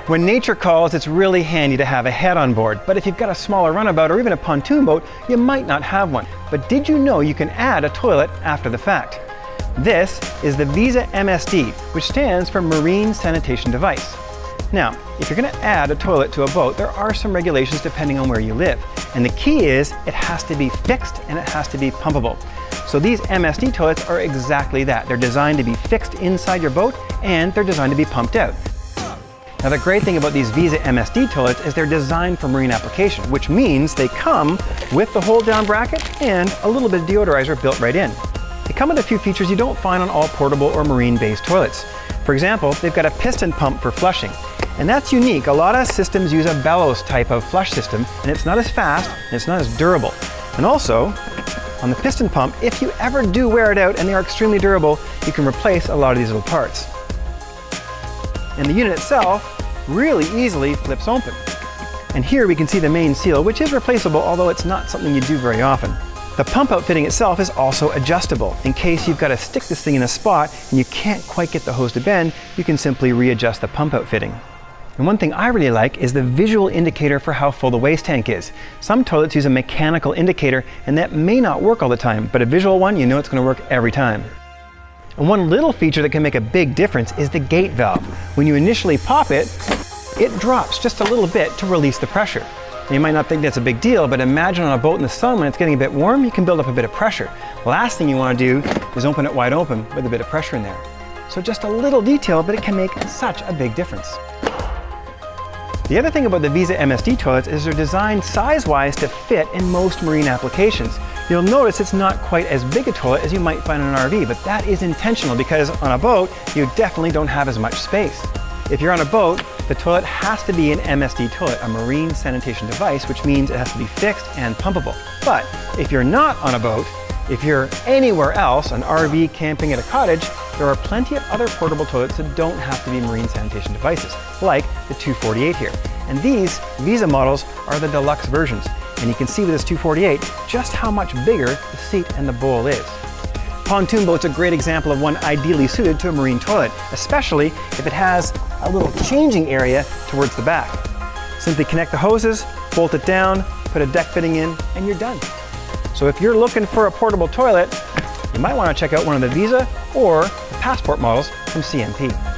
When nature calls, it's really handy to have a head on board, but if you've got a smaller runabout or even a pontoon boat, you might not have one. But did you know you can add a toilet after the fact? This is the Visa MSD, which stands for Marine Sanitation Device. Now, if you're going to add a toilet to a boat, there are some regulations depending on where you live. And the key is it has to be fixed and it has to be pumpable. So these MSD toilets are exactly that. They're designed to be fixed inside your boat and they're designed to be pumped out. Now the great thing about these Visa MSD toilets is they're designed for marine application, which means they come with the hold down bracket and a little bit of deodorizer built right in. They come with a few features you don't find on all portable or marine based toilets. For example, they've got a piston pump for flushing. And that's unique. A lot of systems use a Bellows type of flush system and it's not as fast and it's not as durable. And also, on the piston pump, if you ever do wear it out and they are extremely durable, you can replace a lot of these little parts. And the unit itself really easily flips open. And here we can see the main seal, which is replaceable, although it's not something you do very often. The pump out fitting itself is also adjustable. In case you've got to stick this thing in a spot and you can't quite get the hose to bend, you can simply readjust the pump out fitting. And one thing I really like is the visual indicator for how full the waste tank is. Some toilets use a mechanical indicator and that may not work all the time, but a visual one, you know it's going to work every time. And one little feature that can make a big difference is the gate valve. When you initially pop it, it drops just a little bit to release the pressure. And you might not think that's a big deal, but imagine on a boat in the sun when it's getting a bit warm, you can build up a bit of pressure. The last thing you want to do is open it wide open with a bit of pressure in there. So just a little detail, but it can make such a big difference. The other thing about the Visa MSD toilets is they're designed size-wise to fit in most marine applications. You'll notice it's not quite as big a toilet as you might find in an RV, but that is intentional because on a boat, you definitely don't have as much space. If you're on a boat, the toilet has to be an MSD toilet, a marine sanitation device, which means it has to be fixed and pumpable. But if you're not on a boat, if you're anywhere else, an RV, camping at a cottage, there are plenty of other portable toilets that don't have to be marine sanitation devices, like the 248 here. And these Visa models are the Deluxe versions. And you can see with this 248 just how much bigger the seat and the bowl is. Pontoon boat's a great example of one ideally suited to a marine toilet, especially if it has a little changing area towards the back. Simply connect the hoses, bolt it down, put a deck fitting in, and you're done. So if you're looking for a portable toilet, you might want to check out one of the Visa or the Passport models from CMP.